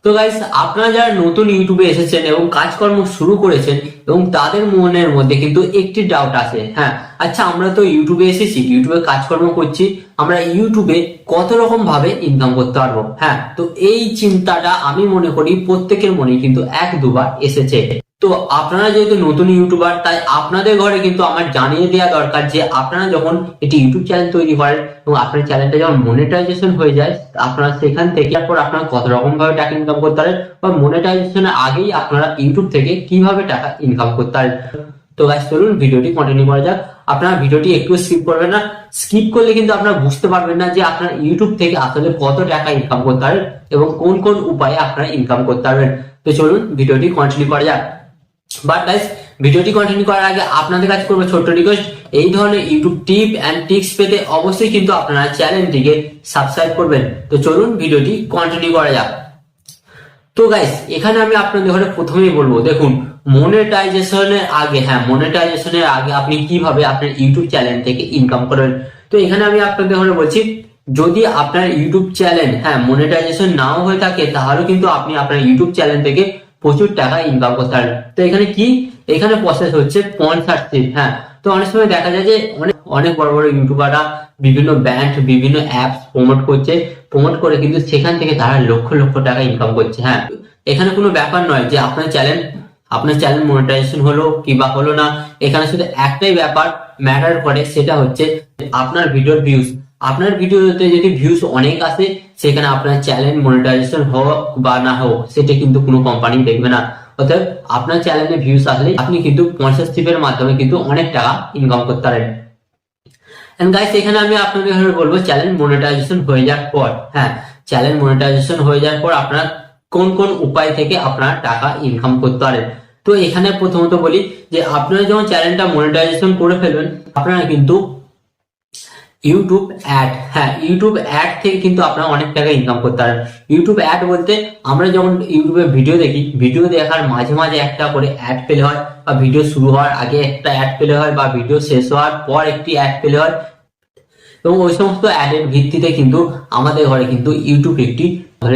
তো গাইস, আপনারা যারা নতুন ইউটিউবে এসেছেন এবং কাজকর্ম শুরু করেছেন এবং তাদের মনের মধ্যে কিন্তু একটি ডাউট আছে। হ্যাঁ, আচ্ছা, আমরা তো ইউটিউবে এসেছি, ইউটিউবে কাজকর্ম করছি, আমরা ইউটিউবে কত রকম ভাবে ইনকাম করতে পারবো। হ্যাঁ, তো এই চিন্তাটা আমি মনে করি প্রত্যেকের মনে কিন্তু এক দুবার এসেছে। তো আপনারা যেহেতু নতুন ইউটিউবার, তাই আপনাদের ঘরে কিন্তু আমার জানিয়ে দেওয়া দরকার যে আপনারা যখন একটি ইউটিউব চ্যানেল তৈরি করেন এবং আপনার চ্যানেলটা যখন মনিটাইজেশন হয়ে যায়, আপনারা সেখান থেকে তারপর আপনারা কত রকম ভাবে টাকা ইনকাম করতে পারেন, বা মনিটাইজেশনের আগেই আপনারা ইউটিউব থেকে কিভাবে টাকা ইনকাম করতে পারেন। তো গাইস, চলুন ভিডিওটি কন্টিনিউ করা যাক। আপনারা ভিডিওটি একটু স্কিপ করবেন না, স্কিপ করলে কিন্তু আপনারা বুঝতে পারবেন না যে আপনার ইউটিউব থেকে আসলে কত টাকা ইনকাম করতে পারেন এবং কোন কোন উপায়ে আপনারা ইনকাম করতে পারবেন। তো চলুন ভিডিওটি কন্টিনিউ করা যাক। বাট গাইস, ভিডিওটি কন্টিনিউ করার আগে আপনাদের কাছে করবো ছোট্ট রিকোয়েস্ট, এই ধরনের ইউটিউব টিপ এন্ড টিক্স পেতে অবশ্যই কিন্তু আপনারা চ্যানেলটিকে সাবস্ক্রাইব করবেন। তো চলুন ভিডিওটি কন্টিনিউ করা যাক। তো গাইস, এখানে আমি আপনাদের ঘরে প্রথমেই বলবো, দেখুন, মনিটাইজেশনের আগে, হ্যাঁ, মনিটাইজেশনের আগে আপনি কিভাবে আপনার ইউটিউব চ্যানেল থেকে ইনকাম করবেন। তো এখানে আমি আপনাদের ঘরে বলছি, যদি আপনার ইউটিউব চ্যানেল, হ্যাঁ, মনিটাইজেশন নাও হয়ে থাকে, তাহলে কিন্তু আপনি আপনার ইউটিউব চ্যানেল থেকে প্রচুর টাকা ইনকাম করতে পারেন। তো এখানে কি, এখানে প্রসেস হচ্ছে স্পন্সরশিপ। হ্যাঁ, তো অনেক সময় দেখা যায় যে অনেক অনেক বড় বড় ইউটিউবাররা বিভিন্ন ব্র্যান্ড, বিভিন্ন অ্যাপস প্রমোট করছে, প্রমোট করে কিন্তু সেখান থেকে তারা লক্ষ লক্ষ টাকা ইনকাম করছে। হ্যাঁ, এখানে কোনো ব্যাপার নয় যে আপনার চ্যানেল মনিটাইজেশন হলো কিংবা হলো না। এখানে শুধু একটাই ব্যাপার ম্যাটার করে, সেটা হচ্ছে আপনার ভিডিওর ভিউজ। আপনার ভিডিওতে যদি ভিউজ অনেক আসে, সেখানে আপনার চ্যানেল মনিটাইজেশন হোক বা না হোক, সেটা কিন্তু কোনো কোম্পানি দেখবে না। অর্থাৎ আপনার চ্যানেলে ভিউজ আসলে আপনি কিন্তু স্পন্সরশিপের মাধ্যমে কিন্তু অনেক টাকা ইনকাম করতে পারেন। এন্ড গাইস, এখানে আমি আপনাদের বলবো, চ্যানেল মনিটাইজেশন হয়ে যাওয়ার পর, হ্যাঁ, চ্যানেল মনিটাইজেশন হয়ে যাওয়ার পর আপনার কোন কোন উপায় থেকে আপনারা টাকা ইনকাম করতে পারেন। তো এখানে প্রথমত বলি যে আপনারা যখন চ্যানেলটা মনিটাইজেশন করে ফেলবেন, আপনারা কিন্তু ইউটিউব অ্যাড, হ্যাঁ, ইউটিউব অ্যাড থেকে কিন্তু আপনারা অনেক টাকা ইনকাম করতে পারেন। ইউটিউব অ্যাড বলতে, আমরা যখন ইউটিউবে ভিডিও দেখি, ভিডিও দেখার মাঝে মাঝে একটা করে অ্যাড পেলে হয়, বা ভিডিও শুরু হওয়ার আগে একটা অ্যাড পেলে হয়, বা ভিডিও শেষ হওয়ার পর একটি অ্যাড পেলে হয়, এবং ওই সমস্ত অ্যাডের ভিত্তিতে কিন্তু আমাদের ঘরে কিন্তু ইউটিউব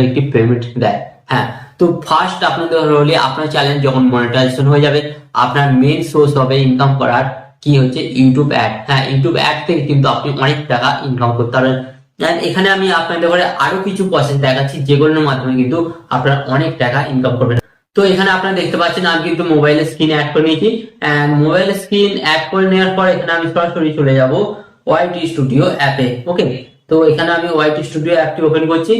একটি পেমেন্ট দেয়। হ্যাঁ, তো ফার্স্ট আপনাদের ঘরে হলে আপনার চ্যানেল যখন মনিটাইজেশন হয়ে যাবে, আপনার মেইন সোর্স হবে ইনকাম করার কি হচ্ছে ইউটিউব অ্যাড। হ্যাঁ, ইউটিউব অ্যাড থেকে কিন্তু আপনি অনেক টাকা ইনকাম করতে পারবেন। এখানে আমি আপনাদের ঘরে আরো কিছু প্রসেস দেখাচ্ছি, যেগুলোর মাধ্যমে কিন্তু আপনারা অনেক টাকা ইনকাম করবেন। তো এখানে আপনারা দেখতে পাচ্ছেন, আমি কিন্তু মোবাইলের স্ক্রিন অ্যাড করে নিয়েছি। মোবাইলের স্ক্রিন অ্যাড করে নেওয়ার পর এখানে আমি সরাসরি চলে যাব ওয়াইটি স্টুডিও অ্যাপে। ওকে, তো এখানে আমি ওয়াইটি স্টুডিও অ্যাপটি ওপেন করছি।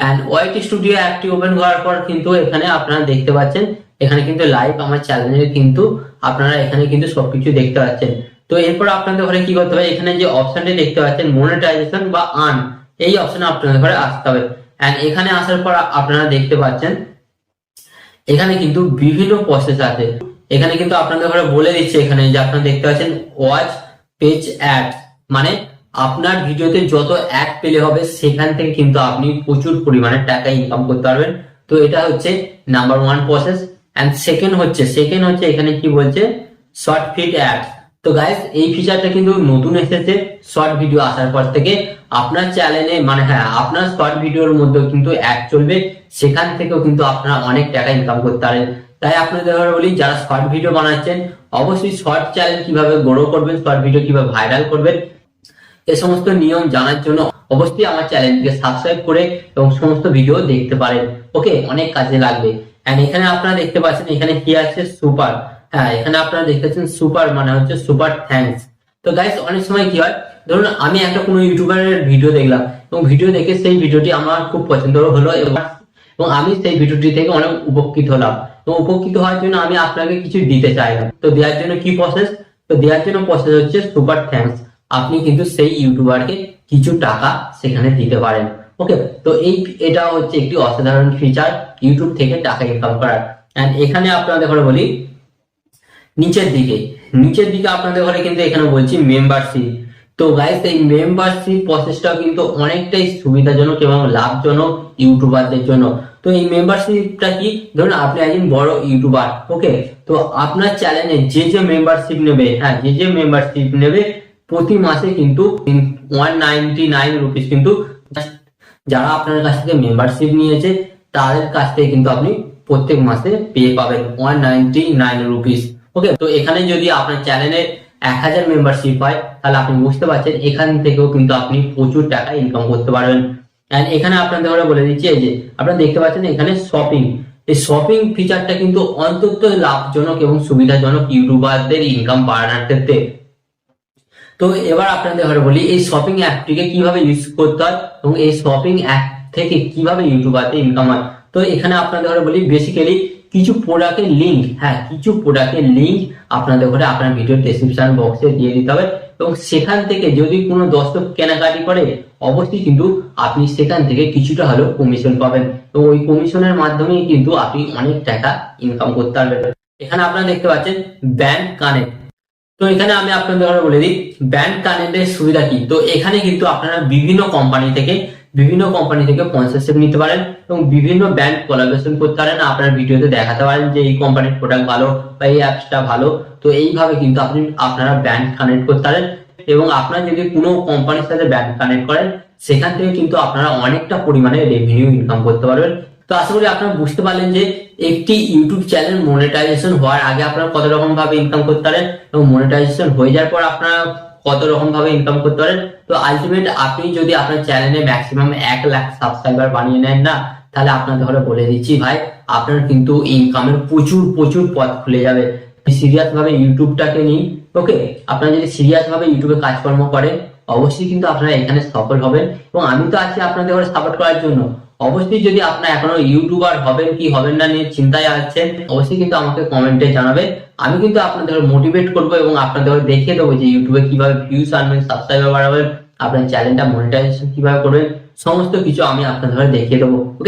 এন্ড ওয়াইটি স্টুডিও অ্যাপটি ওপেন করার পর কিন্তু এখানে আপনারা দেখতে পাচ্ছেন, এখানে কিন্তু লাইভ আমার চ্যানেলে কিন্তু আপনারা এখানে কিন্তু সবকিছু দেখতে পাচ্ছেন। তো এরপর আপনাদের ঘরে কি করতে হবে, এখানে যে অপশনটি দেখতে পাচ্ছেন মনিটাইজেশন বা আর্ন, এই অপশনে আপনাদের ঘরে আসতে হবে। এন্ড এখানে আসার পর আপনারা দেখতে পাচ্ছেন এখানে কিন্তু বিভিন্ন প্রসেস আছে। এখানে কিন্তু আপনাদের ঘরে বলে দিচ্ছে, এখানে যে আপনারা দেখতে পাচ্ছেন ওয়াচ পেজ অ্যাড, মানে আপনার ভিডিওতে যত অ্যাড পেলে হবে, সেখান থেকে কিন্তু আপনি প্রচুর পরিমাণে টাকা ইনকাম করতে পারবেন। তো এটা হচ্ছে number one process. And second হচ্ছে এখানে কি বলছে, শর্ট ফিড অ্যাড। তো গাইস, এই ফিচারটা কিন্তু নতুন এসেছে শর্ট ভিডিও আসার পর থেকে। আপনার চ্যানেলে, মানে হ্যাঁ, আপনার শর্ট ভিডিওর মধ্যে কিন্তু অ্যাড চলবে, সেখান থেকেও কিন্তু আপনারা অনেক টাকা ইনকাম করতে পারেন। তাই আপনাদের বলি, যারা শর্ট ভিডিও বানাচ্ছেন, অবশ্যই শর্ট চ্যানেল কিভাবে গ্রো করবেন, শর্ট ভিডিও কিভাবে ভাইরাল করবেন, এই সমস্ত নিয়ম জানার জন্য অবশ্যই আমার চ্যানেলটিকে সাবস্ক্রাইব করে এবং সমস্ত ভিডিও দেখতে পারেন। ওকে, অনেক কাজে লাগবে। এন্ড এখানে আপনারা দেখতে পাচ্ছেন, এখানে কি আছে, সুপার। হ্যাঁ, এখানে আপনারা দেখতেছেন সুপার, মানে হচ্ছে সুপার থ্যাঙ্কস। তো গাইস, অনেক সময় কি হয়, ধরুন আমি একটা কোনো ইউটিউবারের ভিডিও দেখলাম এবং ভিডিও দেখে সেই ভিডিওটি আমার খুব পছন্দ হলো, এবং আমি সেই ভিডিওটি থেকে অনেক উপকৃত হলাম, এবং উপকৃত হওয়ার জন্য আমি আপনাকে কিছু দিতে চাইলাম। তো দেওয়ার জন্য কি প্রসেস, তো দেওয়ার জন্য প্রসেস হচ্ছে সুপার থ্যাঙ্কস। আপনি কিন্তু সেই ইউটিউবারকে কিছু টাকা সেখানে দিতে পারেন। ওকে, তো এটা হচ্ছে একটি অসাধারণ ফিচার ইউটিউব থেকে টাকা ইনকাম করার। এন্ড এখানে আপনাদের ঘরে বলি, নিচের দিকে আপনাদের ঘরে কিন্তু এখানে বলছি মেম্বারশিপ। তো গাইস, এই মেম্বারশিপ প্রসেসটা কিন্তু অনেকটাই সুবিধাজনক এবং লাভজনক ইউটিউবারদের জন্য। তো এই মেম্বারশিপটা কি, ধরুন আপনি একজন বড় ইউটিউবার, ওকে, তো আপনার চ্যানেলে যে মেম্বারশিপ নেবে, হ্যাঁ, যে মেম্বারশিপ নেবে, প্রতি মাসে কিন্তু 199 রুপিস কিন্তু যারা আপনার কাছ থেকে মেম্বারশিপ নিয়েছে তাদের কাছ থেকে কিন্তু আপনি প্রত্যেক মাসে পেয়ে পাবেন 199 রুপিস। ওকে, তো এখানে যদি আপনার চ্যানেলে 1000 মেম্বারশিপ হয় তাহলে আপনি বুঝতে পারছেন এখান থেকেও কিন্তু আপনি প্রচুর টাকা ইনকাম করতে পারবেন। এন্ড এখানে আপনাদের ঘরে বলে দিচ্ছি, এই যে আপনারা দেখতে পাচ্ছেন এখানে শপিং, এই শপিং ফিচারটা কিন্তু অত্যন্ত লাভজনক এবং সুবিধাজনক ইউটিউবারদের ইনকাম বাড়ানোর ক্ষেত্রে। তো এবার আপনাদের ঘরে বলি এই শপিং অ্যাপটিকে কিভাবে ইউজ করতে হয় এবং এই শপিং অ্যাপ থেকে কিভাবে ইউটিউবারদের ইনকাম হয়। তো এখানে আপনাদের ঘরে বলি বেসিক্যালি কিছু প্রোডাক্টের লিঙ্ক, হ্যাঁ কিছু প্রোডাক্টের লিঙ্ক আপনাদের ঘরে আপনার ভিডিও ডেসক্রিপশন বক্সে দিয়ে দিতে হবে এবং সেখান থেকে যদি কোনো দর্শক কেনাকাটি করে অবশ্যই কিন্তু আপনি সেখান থেকে কিছুটা হলেও কমিশন পাবেন এবং ওই কমিশনের মাধ্যমেই কিন্তু আপনি অনেক টাকা ইনকাম করতে পারবেন। এখানে আপনারা দেখতে পাচ্ছেন ব্যান্ড কানেক্ট। তো এখানে আমি আপনাদের বলে দিই ব্যান্ড কানেক্টের সুবিধা কি। তো এখানে কিন্তু আপনারা বিভিন্ন কোম্পানি থেকে স্পন্সরশিপ নিতে পারেন এবং বিভিন্ন ব্যান্ড কোলাবোরেশন করতে পারেন, আপনার ভিডিওতে দেখাতে পারেন যে এই কোম্পানির প্রোডাক্ট ভালো বা এই অ্যাপসটা ভালো। তো এইভাবে কিন্তু আপনারা ব্যান্ড কানেক্ট করতে পারেন এবং আপনারা যদি কোনো কোম্পানির সাথে ব্যান্ড কানেক্ট করেন সেখান থেকে কিন্তু আপনারা অনেকটা পরিমাণে রেভিনিউ ইনকাম করতে পারবেন। তো আশা করি আপনারা বুঝতে পারলেন যে একটি ইউটিউব চ্যানেল মনিটাইজেশন হওয়ার আগে আপনারা কত রকম ভাবে ইনকাম করতে পারেন এবং মনিটাইজেশন হয়ে যাওয়ার পর আপনারা কত রকম ভাবে ইনকাম করতে পারেন। তো আলটিমেট আপনি যদি আপনার চ্যানেলে ম্যাক্সিমাম 1 লাখ সাবস্ক্রাইবার বানিয়ে নেন না, তাহলে আপনাদের ঘরে বলে দিচ্ছি ভাই আপনার কিন্তু ইনকামের প্রচুর পথ খুলে যাবে। সিরিয়াস ভাবে ইউটিউবটাকে নিন। ওকে, আপনারা যদি সিরিয়াস ভাবে ইউটিউবে কাজকর্ম করেন অবশ্যই কিন্তু আপনারা এখানে সফল হবেন এবং আমি তো আছি আপনাদের ঘরে সাপোর্ট করার জন্য। অবশ্যই যদি আপনারা এখনো ইউটিউবার হবেন কি হবেন না নিয়ে চিন্তায় আছেন অবশ্যই কিন্তু আমাকে কমেন্টে জানাবেন। আমি কিন্তু আপনাদের মোটিভেট করবো এবং আপনাদের দেখিয়ে দেবো যে ইউটিউবে কিভাবে ভিউজ আনবেন, সাবস্ক্রাইবার বাড়াবেন, আপনার চ্যানেলটা মনিটাইজেশন কিভাবে করবেন, সমস্ত কিছু আমি আপনাদের দেখিয়ে দেবো।